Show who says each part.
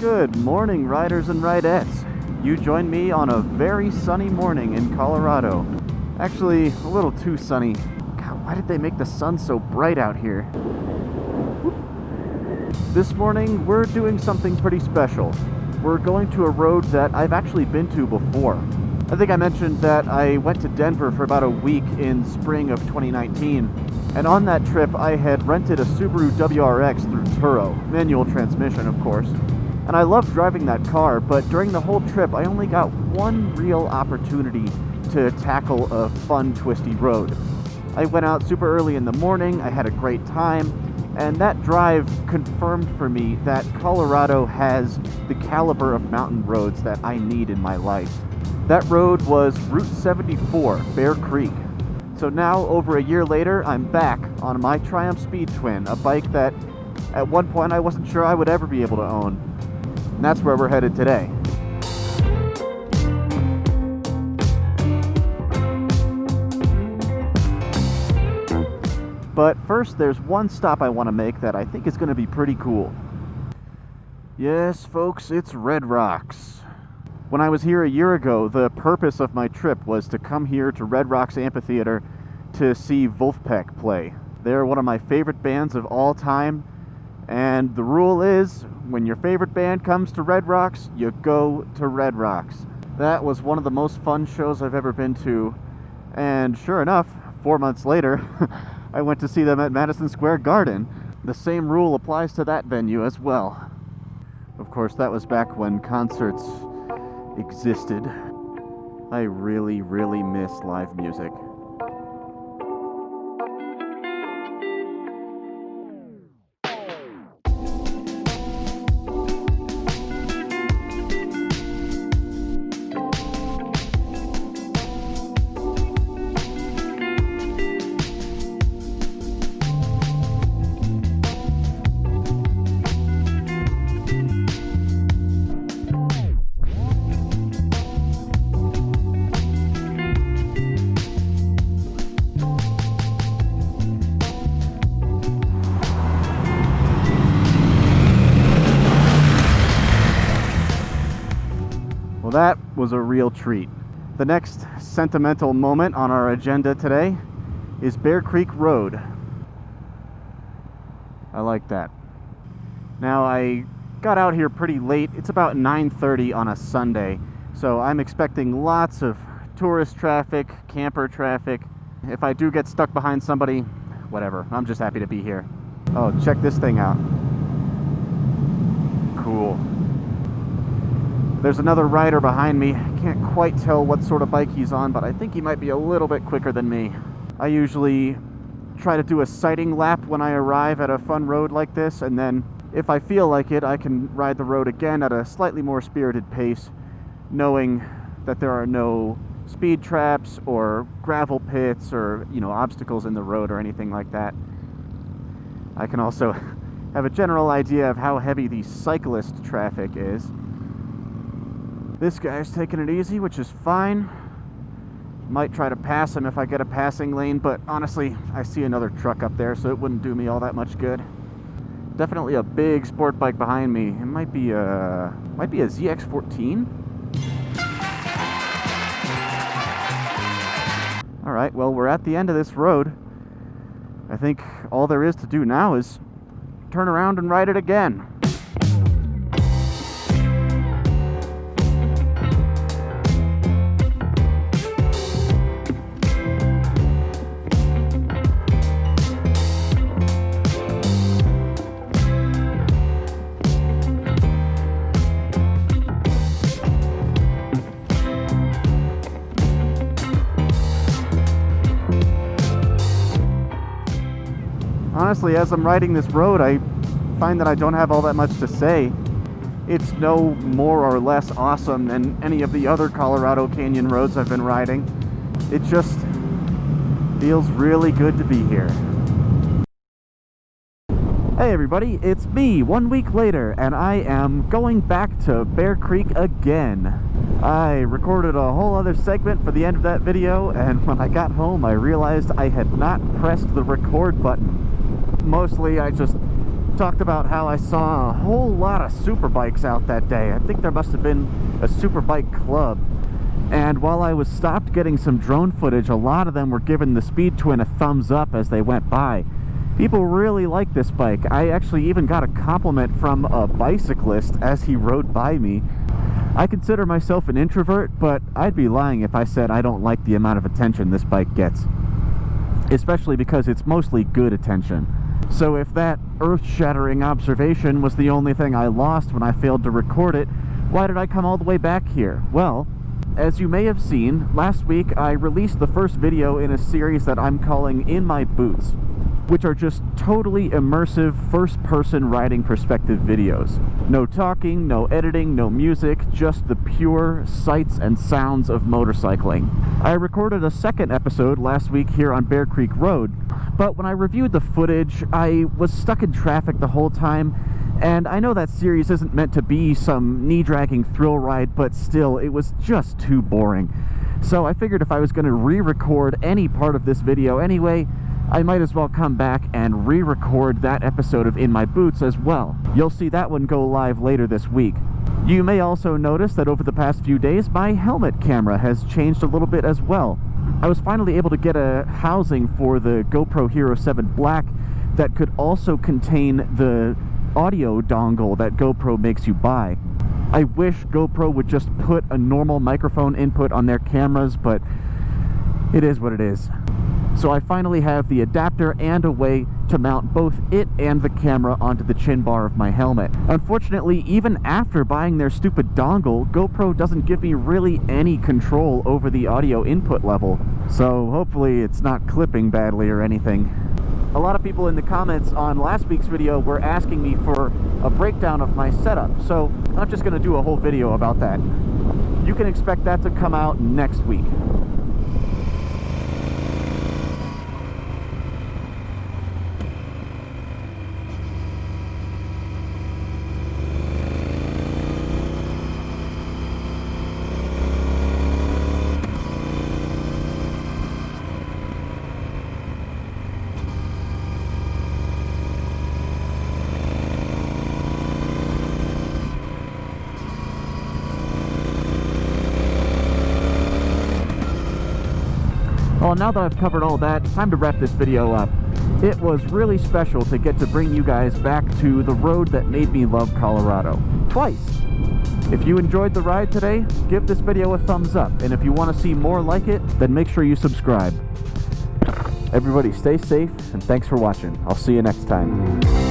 Speaker 1: Good morning, riders and ridettes. You join me on a very sunny morning in Colorado. Actually, a little too sunny. God, why did they make the sun so bright out here? This morning, we're doing something pretty special. We're going to a road that I've actually been to before. I think I mentioned that I went to Denver for about a week in spring of 2019. And on that trip, I had rented a Subaru WRX through Turo, manual transmission, of course. And I loved driving that car, but during the whole trip, I only got one real opportunity to tackle a fun, twisty road. I went out super early in the morning, I had a great time, and that drive confirmed for me that Colorado has the caliber of mountain roads that I need in my life. That road was Route 74, Bear Creek. So now, over a year later, I'm back on my Triumph Speed Twin, a bike that at one point I wasn't sure I would ever be able to own. And that's where we're headed today. But first, there's one stop I want to make that I think is going to be pretty cool. Yes, folks, it's Red Rocks. When I was here a year ago, the purpose of my trip was to come here to Red Rocks Amphitheater to see Wolfpack play. They're one of my favorite bands of all time, and the rule is, when your favorite band comes to Red Rocks, you go to Red Rocks. That was one of the most fun shows I've ever been to, and sure enough, 4 months later, I went to see them at Madison Square Garden. The same rule applies to that venue as well. Of course, that was back when concerts existed. I really, really miss live music. That was a real treat. The next sentimental moment on our agenda today is Bear Creek Road. I like that. Now, I got out here pretty late. It's about 9:30 on a Sunday, so I'm expecting lots of tourist traffic, camper traffic. If I do get stuck behind somebody, whatever. I'm just happy to be here. Oh, check this thing out. Cool. There's another rider behind me. Can't quite tell what sort of bike he's on, but I think he might be a little bit quicker than me. I usually try to do a sighting lap when I arrive at a fun road like this, and then if I feel like it, I can ride the road again at a slightly more spirited pace, knowing that there are no speed traps or gravel pits or, obstacles in the road or anything like that. I can also have a general idea of how heavy the cyclist traffic is. This guy's taking it easy, which is fine. Might try to pass him if I get a passing lane, but honestly, I see another truck up there, so it wouldn't do me all that much good. Definitely a big sport bike behind me. It might be a ZX14. All right, well, we're at the end of this road. I think all there is to do now is turn around and ride it again. Honestly, as I'm riding this road, I find that I don't have all that much to say. It's no more or less awesome than any of the other Colorado Canyon roads I've been riding. It just feels really good to be here. Hey everybody, it's me 1 week later, and I am going back to Bear Creek again. I recorded a whole other segment for the end of that video, and when I got home I realized I had not pressed the record button. Mostly I just talked about how I saw a whole lot of super bikes out that day. I think there must have been a super bike club. And while I was stopped getting some drone footage, a lot of them were giving the Speed Twin a thumbs up as they went by. People really like this bike. I actually even got a compliment from a bicyclist as he rode by me. I consider myself an introvert, but I'd be lying if I said I don't like the amount of attention this bike gets. Especially because it's mostly good attention. So if that earth-shattering observation was the only thing I lost when I failed to record it, why did I come all the way back here? Well, as you may have seen, last week I released the first video in a series that I'm calling In My Boots, which are just totally immersive first-person riding perspective videos. No talking, no editing, no music, just the pure sights and sounds of motorcycling. I recorded a second episode last week here on Bear Creek Road, but when I reviewed the footage, I was stuck in traffic the whole time, and I know that series isn't meant to be some knee-dragging thrill ride, but still, it was just too boring. So I figured if I was going to re-record any part of this video anyway, I might as well come back and re-record that episode of In My Boots as well. You'll see that one go live later this week. You may also notice that over the past few days, my helmet camera has changed a little bit as well. I was finally able to get a housing for the GoPro Hero 7 Black that could also contain the audio dongle that GoPro makes you buy. I wish GoPro would just put a normal microphone input on their cameras, but it is what it is. So I finally have the adapter and a way to mount both it and the camera onto the chin bar of my helmet. Unfortunately, even after buying their stupid dongle, GoPro doesn't give me really any control over the audio input level. So hopefully it's not clipping badly or anything. A lot of people in the comments on last week's video were asking me for a breakdown of my setup, so I'm just going to do a whole video about that. You can expect that to come out next week. Well, now that I've covered all that, it's time to wrap this video up. It was really special to get to bring you guys back to the road that made me love Colorado. Twice! If you enjoyed the ride today, give this video a thumbs up, and if you want to see more like it, then make sure you subscribe. Everybody stay safe, and thanks for watching. I'll see you next time.